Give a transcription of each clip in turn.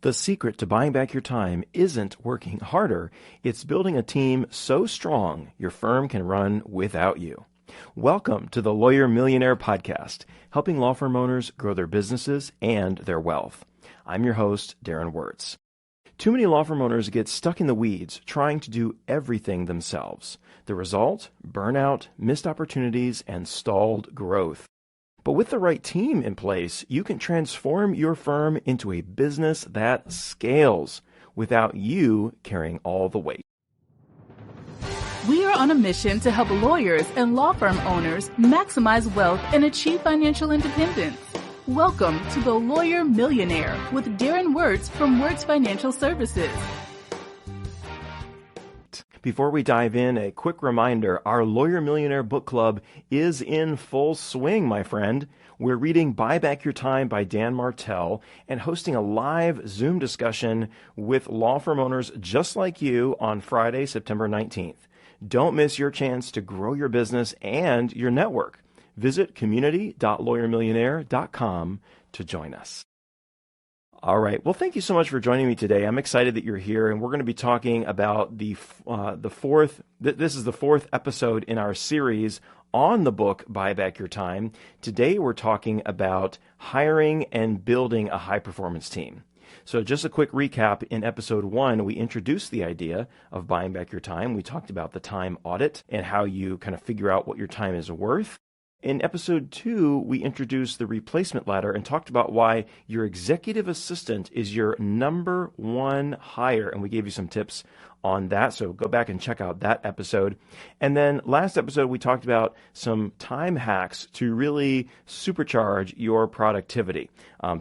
The secret to buying back your time isn't working harder. It's building a team so strong your firm can run without you. Welcome to the Lawyer Millionaire Podcast, helping law firm owners grow their businesses and their wealth. I'm your host, Darren Wurz. Too many law firm owners get stuck in the weeds trying to do everything themselves. The result? Burnout, missed opportunities, and stalled growth. But with the right team in place, you can transform your firm into a business that scales without you carrying all the weight. We are on a mission to help lawyers and law firm owners maximize wealth and achieve financial independence. Welcome to the Lawyer Millionaire with Darren Wurz from Wurz Financial Services. Before we dive in, a quick reminder, our Lawyer Millionaire Book Club is in full swing, my friend. We're reading Buy Back Your Time by Dan Martell and hosting a live Zoom discussion with law firm owners just like you on Friday, September 19th. Don't miss your chance to grow your business and your network. Visit community.lawyermillionaire.com to join us. All right. Well, thank you so much for joining me today. I'm excited that you're here, and we're going to be talking about the fourth. This is the fourth episode in our series on the book Buy Back Your Time. Today, we're talking about hiring and building a high-performance team. So just a quick recap. In episode 1, we introduced the idea of buying back your time. We talked about the time audit and how you kind of figure out what your time is worth. In episode 2, we introduced the replacement ladder and talked about why your executive assistant is your number one hire, and we gave you some tips on that, so go back and check out that episode. And then last episode, we talked about some time hacks to really supercharge your productivity,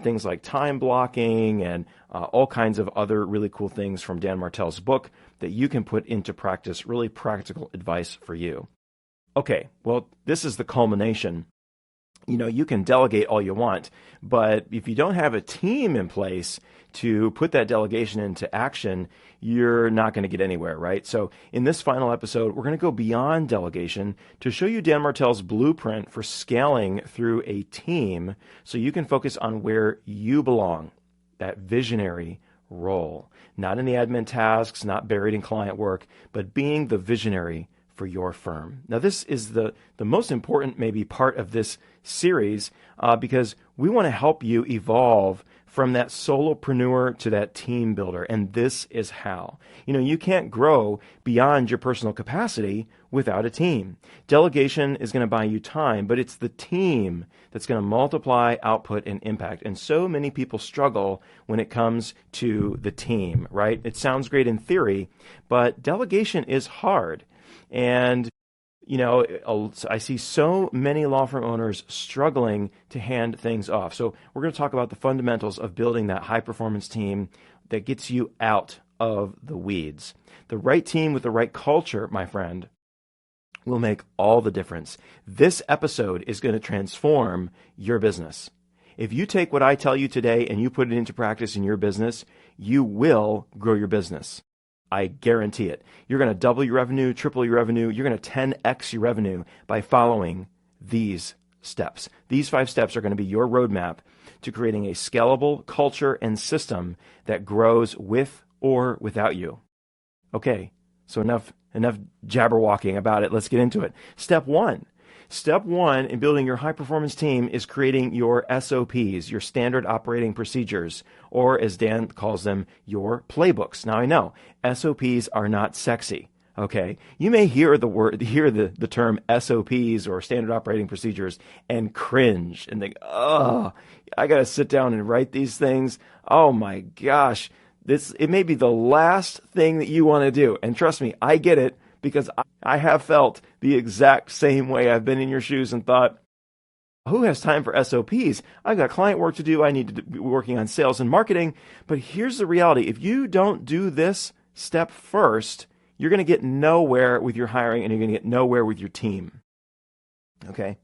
things like time blocking and all kinds of other really cool things from Dan Martell's book that you can put into practice, really practical advice for you. Okay, well, this is the culmination. You know, you can delegate all you want, but if you don't have a team in place to put that delegation into action, you're not going to get anywhere, right? So in this final episode, we're going to go beyond delegation to show you Dan Martell's blueprint for scaling through a team so you can focus on where you belong, that visionary role, not in the admin tasks, not buried in client work, but being the visionary for your firm. Now, this is the most important maybe part of this series because we want to help you evolve from that solopreneur to that team builder, and this is how. You know, you can't grow beyond your personal capacity without a team. Delegation is going to buy you time, but it's the team that's going to multiply output and impact, and so many people struggle when it comes to the team, right? It sounds great in theory, but delegation is hard. And, you know, I see so many law firm owners struggling to hand things off. So we're going to talk about the fundamentals of building that high-performance team that gets you out of the weeds. The right team with the right culture, my friend, will make all the difference. This episode is going to transform your business. If you take what I tell you today and you put it into practice in your business, you will grow your business. I guarantee it. You're going to double your revenue, triple your revenue. You're going to 10x your revenue by following these steps. These 5 steps are going to be your roadmap to creating a scalable culture and system that grows with or without you. Okay, so enough jabberwalking about it. Let's get into it. Step 1. Step 1 in building your high-performance team is creating your SOPs, your standard operating procedures, or as Dan calls them, your playbooks. Now, I know SOPs are not sexy, okay? You may hear the term SOPs or standard operating procedures and cringe and think, oh, I got to sit down and write these things. Oh my gosh, it may be the last thing that you want to do. And trust me, I get it. Because I have felt the exact same way. I've been in your shoes and thought, who has time for SOPs? I've got client work to do. I need to be working on sales and marketing. But here's the reality. If you don't do this step first, you're going to get nowhere with your hiring and you're going to get nowhere with your team. Okay?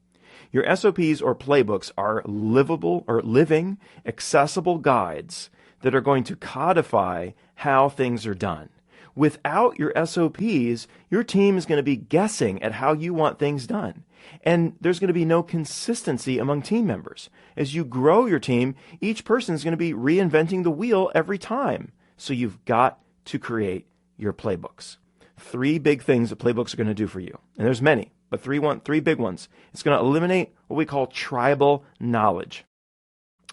Your SOPs or playbooks are living, accessible guides that are going to codify how things are done. Without your SOPs, your team is going to be guessing at how you want things done. And there's going to be no consistency among team members. As you grow your team, each person is going to be reinventing the wheel every time. So you've got to create your playbooks. 3 big things that playbooks are going to do for you. And there's many, but 3 big ones. It's going to eliminate what we call tribal knowledge.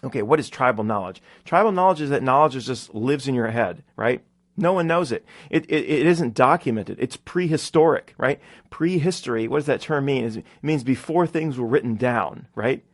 Okay, what is tribal knowledge? Tribal knowledge is that knowledge just lives in your head, right? No one knows it. It isn't documented. It's prehistoric, right? Prehistory, what does that term mean? It means before things were written down, right?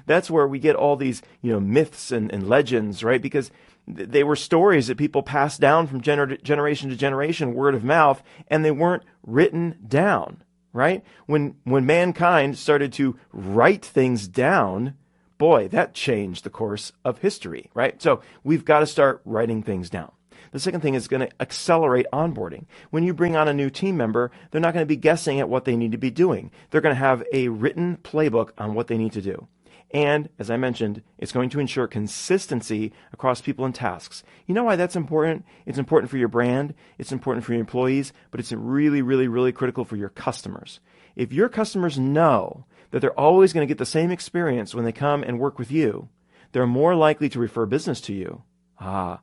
That's where we get all these, myths and legends, right? Because they were stories that people passed down from generation to generation, word of mouth, and they weren't written down, right? When mankind started to write things down, boy, that changed the course of history, right? So we've got to start writing things down. The second thing is going to accelerate onboarding. When you bring on a new team member, they're not going to be guessing at what they need to be doing. They're going to have a written playbook on what they need to do. And, as I mentioned, it's going to ensure consistency across people and tasks. You know why that's important? It's important for your brand, it's important for your employees, but it's really, really, really critical for your customers. If your customers know that they're always going to get the same experience when they come and work with you, they're more likely to refer business to you.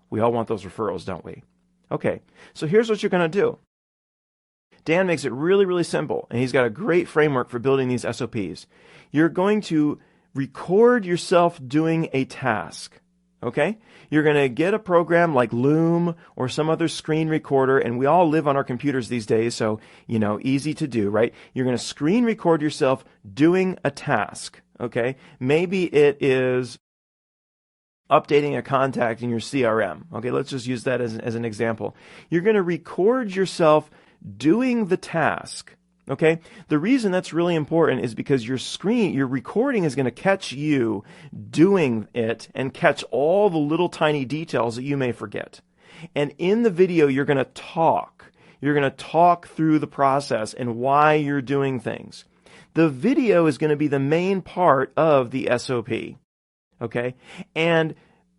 We all want those referrals, don't we? Okay, so here's what you're going to do. Dan makes it really, really simple, and he's got a great framework for building these SOPs. You're going to record yourself doing a task, okay? You're going to get a program like Loom or some other screen recorder, and we all live on our computers these days, so, easy to do, right? You're going to screen record yourself doing a task, okay? Maybe it is updating a contact in your CRM. Okay, let's just use that as an example. You're going to record yourself doing the task. Okay, the reason that's really important is because your recording is going to catch you doing it and catch all the little tiny details that you may forget. And in the video, you're going to talk. You're going to talk through the process and why you're doing things. The video is going to be the main part of the SOP. Okay, and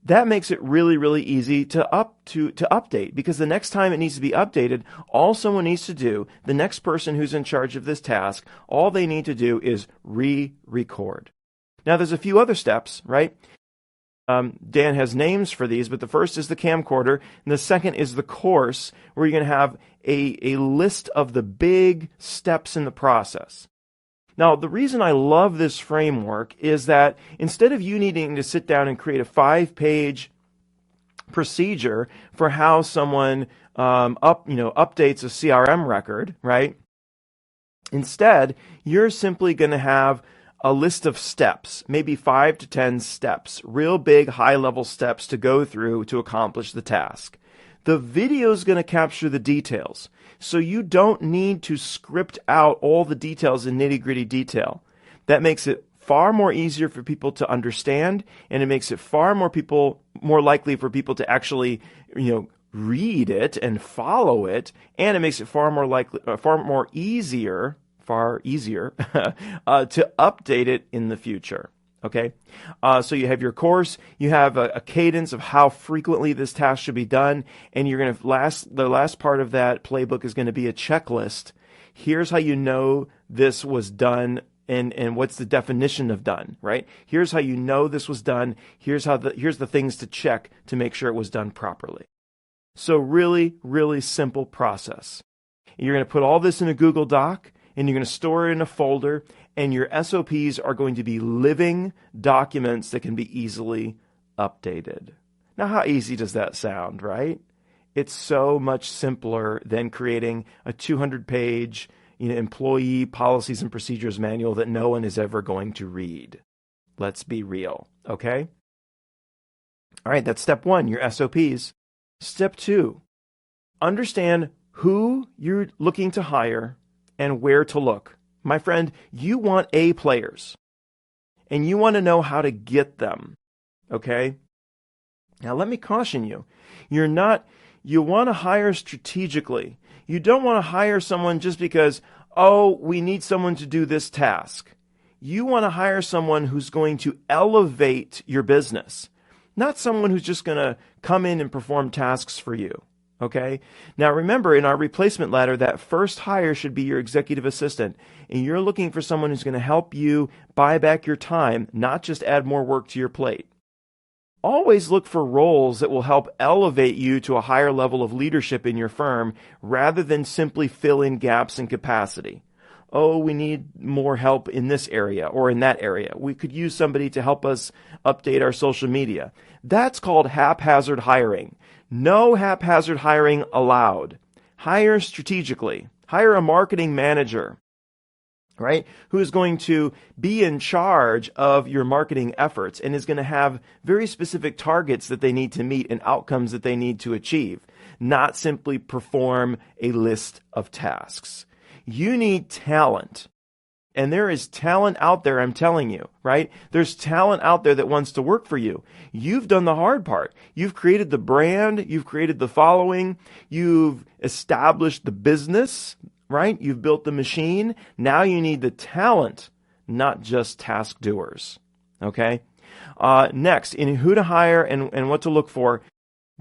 that makes it really, really easy to update, because the next time it needs to be updated, all someone needs to do, the next person who's in charge of this task, all they need to do is re-record. Now, there's a few other steps, right? Dan has names for these, but the first is the camcorder, and the second is the course, where you're going to have a list of the big steps in the process. Now, the reason I love this framework is that instead of you needing to sit down and create a 5-page procedure for how someone updates a CRM record, right? Instead, you're simply going to have a list of steps, maybe 5 to 10 steps, real big, high-level steps to go through to accomplish the task. The video is going to capture the details. So you don't need to script out all the details in nitty-gritty detail. That makes it far more easier for people to understand, and it makes it far more likely for people to actually, read it and follow it, and it makes it far easier to update it in the future. Okay, so you have your course, you have a cadence of how frequently this task should be done, and you're going to the last part of that playbook is going to be a checklist. Here's how you know this was done, and what's the definition of done, right? Here's how you know this was done. Here's the things to check to make sure it was done properly. So really, really simple process. You're going to put all this in a Google Doc, and you're going to store it in a folder, and your SOPs are going to be living documents that can be easily updated. Now, how easy does that sound, right? It's so much simpler than creating a 200-page employee policies and procedures manual that no one is ever going to read. Let's be real, okay? All right, that's step 1, your SOPs. Step 2, understand who you're looking to hire and where to look. My friend, you want A players, and you want to know how to get them, okay? Now, let me caution you. You want to hire strategically. You don't want to hire someone just because, we need someone to do this task. You want to hire someone who's going to elevate your business, not someone who's just going to come in and perform tasks for you, Okay. Now remember, in our replacement ladder, that first hire should be your executive assistant. And you're looking for someone who's going to help you buy back your time, not just add more work to your plate. Always look for roles that will help elevate you to a higher level of leadership in your firm rather than simply fill in gaps in capacity. Oh, we need more help in this area or in that area. We could use somebody to help us update our social media. That's called haphazard hiring. No haphazard hiring allowed. Hire strategically. Hire a marketing manager, right, who is going to be in charge of your marketing efforts and is going to have very specific targets that they need to meet and outcomes that they need to achieve, not simply perform a list of tasks. You need talent. And there is talent out there, I'm telling you, right? There's talent out there that wants to work for you. You've done the hard part. You've created the brand. You've created the following. You've established the business, right? You've built the machine. Now you need the talent, not just task doers, okay? Next, in who to hire and what to look for,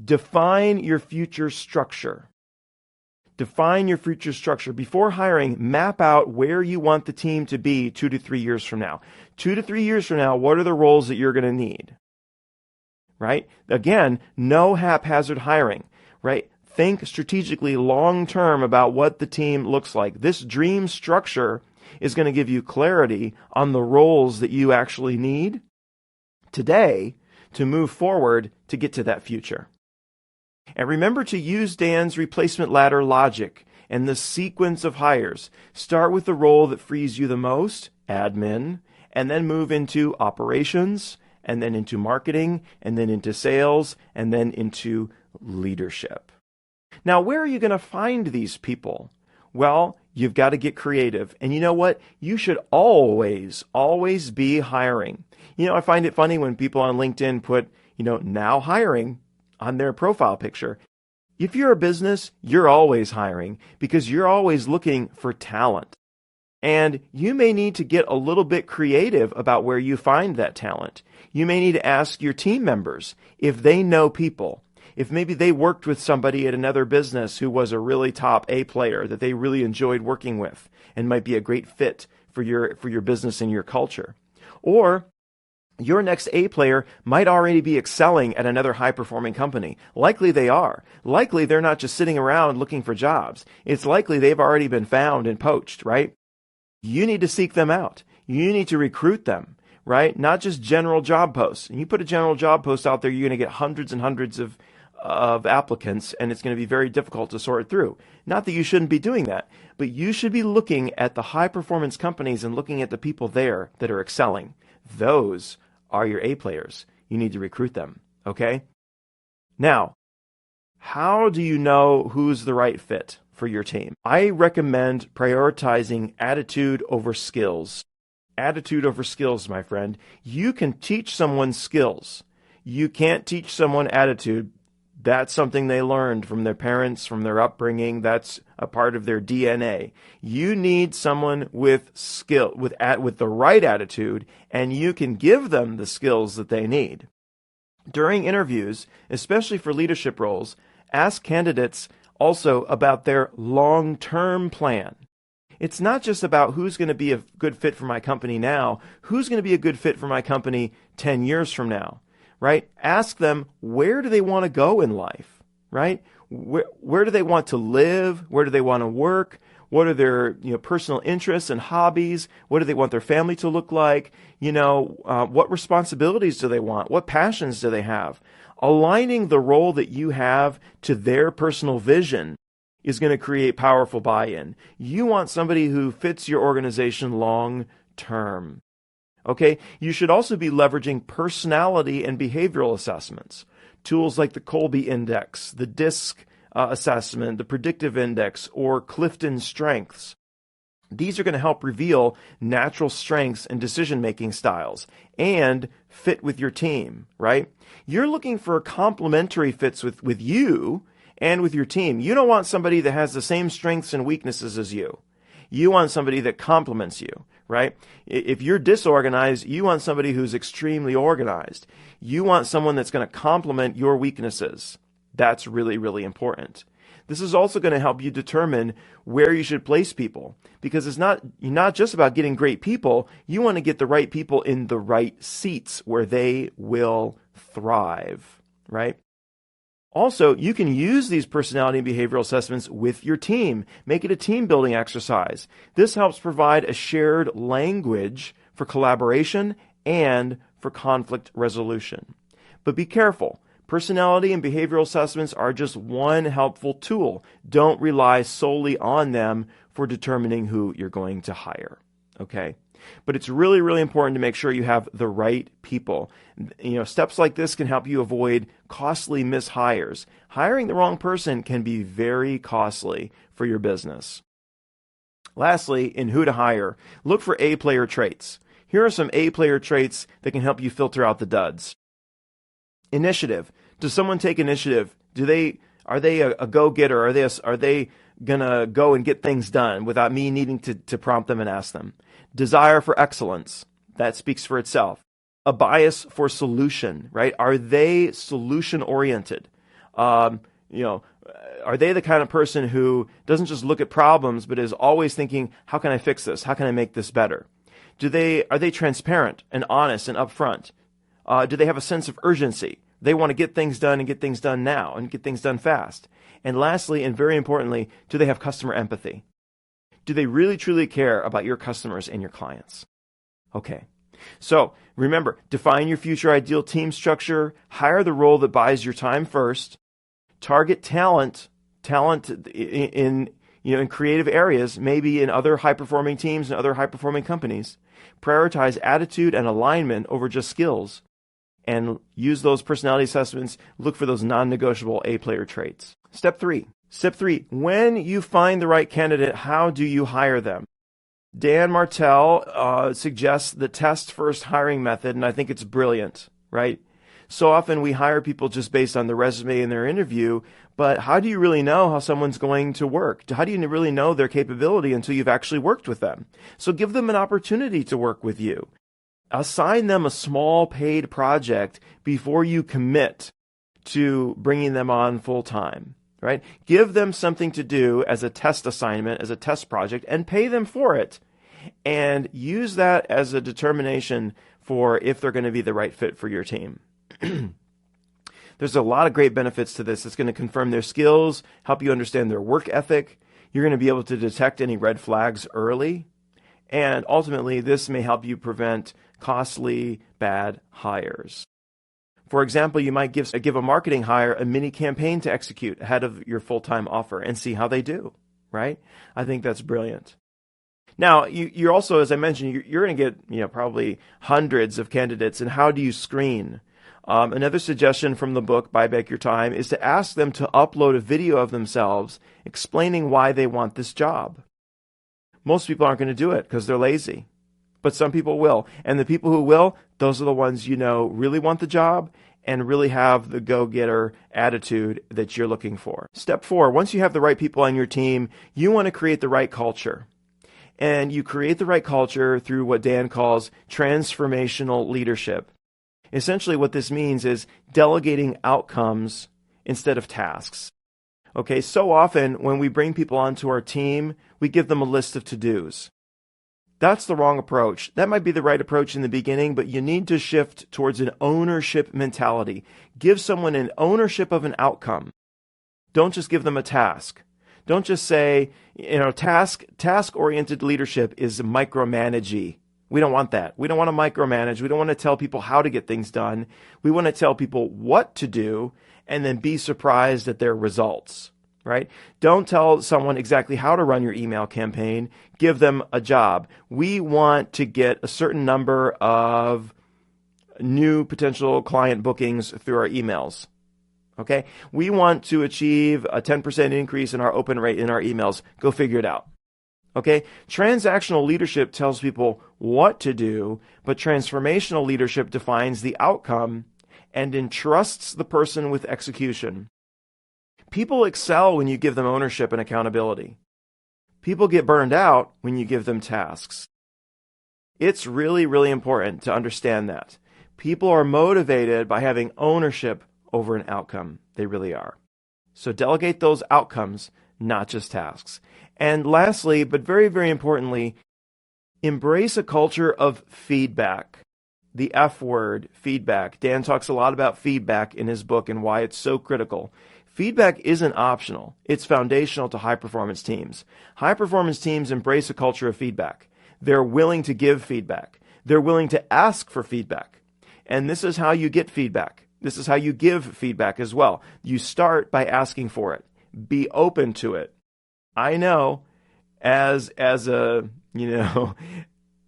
define your future structure. Define your future structure. Before hiring, map out where you want the team to be 2 to 3 years from now. 2 to 3 years from now, what are the roles that you're going to need? Right? Again, no haphazard hiring, right? Think strategically long-term about what the team looks like. This dream structure is going to give you clarity on the roles that you actually need today to move forward to get to that future. And remember to use Dan's replacement ladder logic and the sequence of hires. Start with the role that frees you the most, admin, and then move into operations, and then into marketing, and then into sales, and then into leadership. Now, where are you going to find these people? Well, you've got to get creative. And you know what? You should always be hiring. You know, I find it funny when people on LinkedIn put, now hiring on their profile picture. If you're a business, you're always hiring because you're always looking for talent. And you may need to get a little bit creative about where you find that talent. You may need to ask your team members if they know people. If maybe they worked with somebody at another business who was a really top A player that they really enjoyed working with and might be a great fit for your business and your culture. Or your next A player might already be excelling at another high-performing company. Likely they are. Likely they're not just sitting around looking for jobs. It's likely they've already been found and poached, right? You need to seek them out. You need to recruit them, right? Not just general job posts. And you put a general job post out there, you're going to get hundreds and hundreds of applicants, and it's going to be very difficult to sort through. Not that you shouldn't be doing that, but you should be looking at the high-performance companies and looking at the people there that are excelling. Those are your A players. You need to recruit them, okay? Now, how do you know who's the right fit for your team? I recommend prioritizing attitude over skills. Attitude over skills, my friend. You can teach someone skills. You can't teach someone attitude. That's something they learned from their parents, from their upbringing. That's a part of their DNA. You need someone with skill, with the right attitude, and you can give them the skills that they need. During interviews, especially for leadership roles, ask candidates also about their long-term plan. It's not just about who's going to be a good fit for my company now, who's going to be a good fit for my company 10 years from now. Right? Ask them, where do they want to go in life? Right? Where do they want to live? Where do they want to work? What are their personal interests and hobbies? What do they want their family to look like? What responsibilities do they want? What passions do they have? Aligning the role that you have to their personal vision is going to create powerful buy-in. You want somebody who fits your organization long term. Okay, you should also be leveraging personality and behavioral assessments. Tools like the Colby Index, the DISC assessment, the Predictive Index, or Clifton Strengths. These are going to help reveal natural strengths and decision-making styles and fit with your team, right? You're looking for complementary fits with you and with your team. You don't want somebody that has the same strengths and weaknesses as you. You want somebody that complements you, right? If you're disorganized, you want somebody who's extremely organized. You want someone that's going to complement your weaknesses, That's really, really important. This is also going to help you determine where you should place people, because you're not just about getting great people. You want to get the right people in the right seats where they will thrive, right? Also, you can use these personality and behavioral assessments with your team. Make it a team building exercise. This helps provide a shared language for collaboration and for conflict resolution. But be careful. Personality and behavioral assessments are just one helpful tool. Don't rely solely on them for determining who you're going to hire. Okay? But it's really, really important to make sure you have the right people. Steps like this can help you avoid costly mishires. Hiring the wrong person can be very costly for your business. Lastly, in who to hire, look for A-player traits. Here are some A-player traits that can help you filter out the duds. Initiative. Does someone take initiative? Are they a go-getter? Are they gonna go and get things done without me needing to prompt them and ask them? Desire for excellence. That speaks for itself. A bias for solution, right? Are they solution-oriented? Are they the kind of person who doesn't just look at problems, but is always thinking, how can I fix this? How can I make this better? Are they transparent and honest and upfront? Do they have a sense of urgency? They want to get things done and get things done now and get things done fast. And lastly, and very importantly, do they have customer empathy? Do they really, truly care about your customers and your clients? Okay. So remember, define your future ideal team structure, hire the role that buys your time first, target talent in creative areas, maybe in other high-performing teams and other high-performing companies, prioritize attitude and alignment over just skills, and use those personality assessments. Look for those non-negotiable A-player traits. Step three, when you find the right candidate, how do you hire them? Dan Martell suggests the test-first hiring method, and I think it's brilliant, right? So often we hire people just based on the resume and their interview, but how do you really know how someone's going to work? How do you really know their capability until you've actually worked with them? So give them an opportunity to work with you. Assign them a small paid project before you commit to bringing them on full time, right? Give them something to do as a test assignment, as a test project, and pay them for it. And use that as a determination for if they're going to be the right fit for your team. There's a lot of great benefits to this. It's going to confirm their skills, help you understand their work ethic. You're going to be able to detect any red flags early. And ultimately, this may help you prevent costly, bad hires. For example, you might give a marketing hire a mini campaign to execute ahead of your full-time offer and see how they do, right? I think that's brilliant. Now, you're also, as I mentioned, you're going to get probably hundreds of candidates, and how do you screen? Another suggestion from the book, Buy Back Your Time, is to ask them to upload a video of themselves explaining why they want this job. Most people aren't going to do it because they're lazy, but some people will. And the people who will, those are the ones really want the job and really have the go-getter attitude that you're looking for. Step 4, once you have the right people on your team, you want to create the right culture. And you create the right culture through what Dan calls transformational leadership. Essentially what this means is delegating outcomes instead of tasks. Okay, so often when we bring people onto our team, we give them a list of to-dos. That's the wrong approach. That might be the right approach in the beginning, but you need to shift towards an ownership mentality. Give someone an ownership of an outcome. Don't just give them a task. Don't just say, task-oriented leadership is micromanagey. We don't want that. We don't want to micromanage. We don't want to tell people how to get things done. We want to tell people what to do and then be surprised at their results, right? Don't tell someone exactly how to run your email campaign. Give them a job. We want to get a certain number of new potential client bookings through our emails. Okay? We want to achieve a 10% increase in our open rate in our emails. Go figure it out. Okay? Transactional leadership tells people what to do, but transformational leadership defines the outcome and entrusts the person with execution. People excel when you give them ownership and accountability. People get burned out when you give them tasks. It's really, really important to understand that. People are motivated by having ownership over an outcome. They really are. So delegate those outcomes, not just tasks. And lastly, but very, very importantly, embrace a culture of feedback. The F word, feedback. Dan talks a lot about feedback in his book and why it's so critical. Feedback isn't optional. It's foundational to high-performance teams. High-performance teams embrace a culture of feedback. They're willing to give feedback. They're willing to ask for feedback. And this is how you get feedback. This is how you give feedback as well. You start by asking for it. Be open to it. I know as a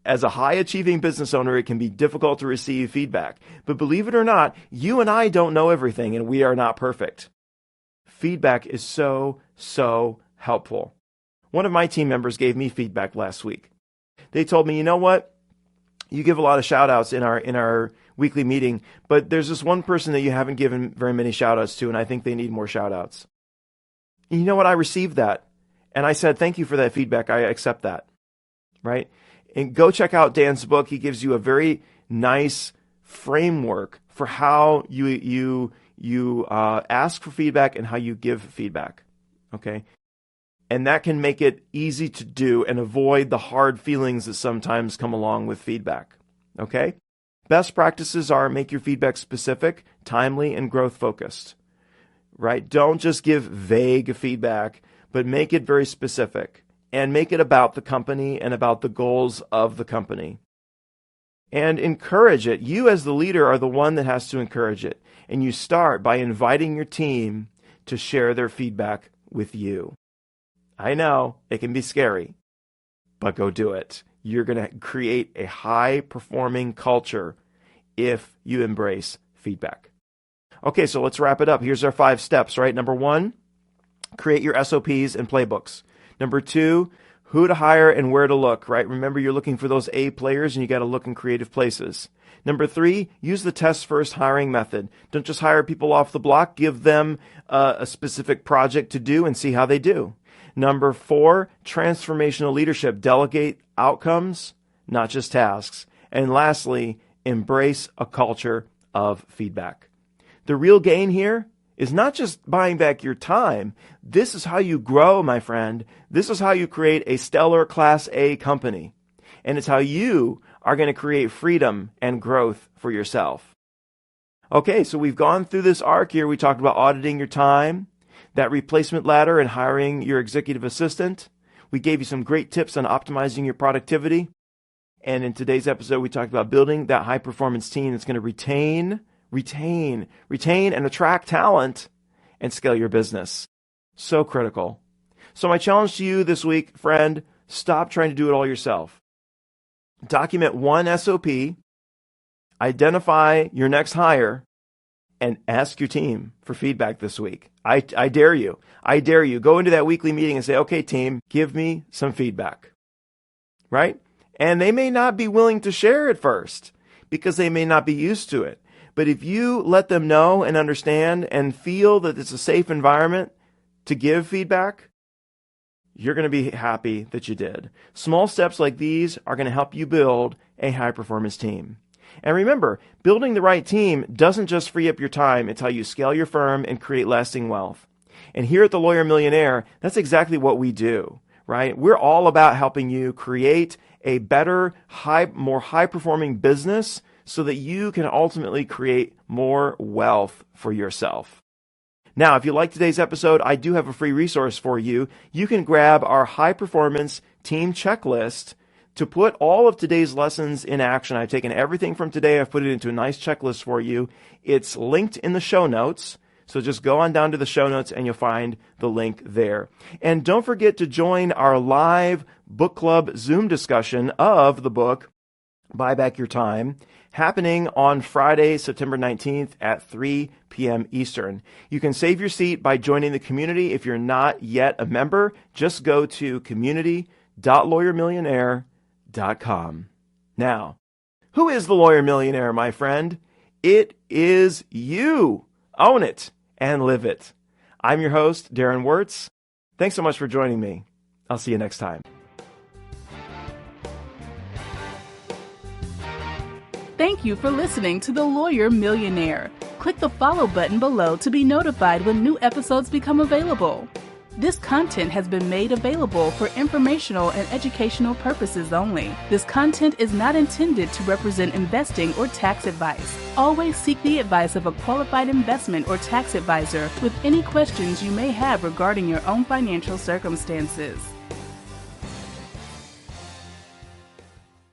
high-achieving business owner, it can be difficult to receive feedback. But believe it or not, you and I don't know everything, and we are not perfect. Feedback is so, so helpful. One of my team members gave me feedback last week. They told me, you know what? You give a lot of shout-outs in our weekly meeting, but there's this one person that you haven't given very many shout-outs to, and I think they need more shout-outs. And you know what? I received that. And I said, thank you for that feedback. I accept that. Right? And go check out Dan's book. He gives you a very nice framework for how you ask for feedback and how you give feedback. Okay? And that can make it easy to do and avoid the hard feelings that sometimes come along with feedback. Okay? Best practices are make your feedback specific, timely, and growth focused. Right? Don't just give vague feedback, but make it very specific and make it about the company and about the goals of the company. And encourage it. You as the leader are the one that has to encourage it. And you start by inviting your team to share their feedback with you. I know it can be scary, but go do it. You're going to create a high-performing culture if you embrace feedback. Okay, so let's wrap it up. Here's our 5 steps, right? Number 1, create your SOPs and playbooks. Number 2, who to hire and where to look, right? Remember, you're looking for those A players and you got to look in creative places. Number 3, use the test-first hiring method. Don't just hire people off the block. Give them a specific project to do and see how they do. Number 4, transformational leadership. Delegate outcomes, not just tasks. And lastly, embrace a culture of feedback. The real gain here is not just buying back your time. This is how you grow, my friend. This is how you create a stellar Class A company. And it's how you are going to create freedom and growth for yourself. Okay, so we've gone through this arc here. We talked about auditing your time, that replacement ladder, and hiring your executive assistant. We gave you some great tips on optimizing your productivity. And in today's episode, we talked about building that high-performance team that's going to retain and attract talent and scale your business. So critical. So my challenge to you this week, friend, stop trying to do it all yourself. Document one SOP, identify your next hire, and ask your team for feedback this week. I dare you. I dare you. Go into that weekly meeting and say, okay, team, give me some feedback. Right? And they may not be willing to share at first because they may not be used to it. But if you let them know and understand and feel that it's a safe environment to give feedback, you're going to be happy that you did. Small steps like these are going to help you build a high-performance team. And remember, building the right team doesn't just free up your time. It's how you scale your firm and create lasting wealth. And here at the Lawyer Millionaire, that's exactly what we do, right? We're all about helping you create a better, more high-performing business so that you can ultimately create more wealth for yourself. Now, if you like today's episode, I do have a free resource for you. You can grab our high-performance team checklist to put all of today's lessons in action. I've taken everything from today. I've put it into a nice checklist for you. It's linked in the show notes. So just go on down to the show notes and you'll find the link there. And don't forget to join our live book club Zoom discussion of the book, Buy Back Your Time, happening on Friday, September 19th at 3 p.m. Eastern. You can save your seat by joining the community. If you're not yet a member, just go to community.lawyermillionaire.com. Now, who is the Lawyer Millionaire, my friend? It is you. Own it and live it. I'm your host, Darren Wurz. Thanks so much for joining me. I'll see you next time. Thank you for listening to The Lawyer Millionaire. click the follow button below to be notified when new episodes become available. This content has been made available for informational and educational purposes only. This content is not intended to represent investing or tax advice. Always seek the advice of a qualified investment or tax advisor with any questions you may have regarding your own financial circumstances.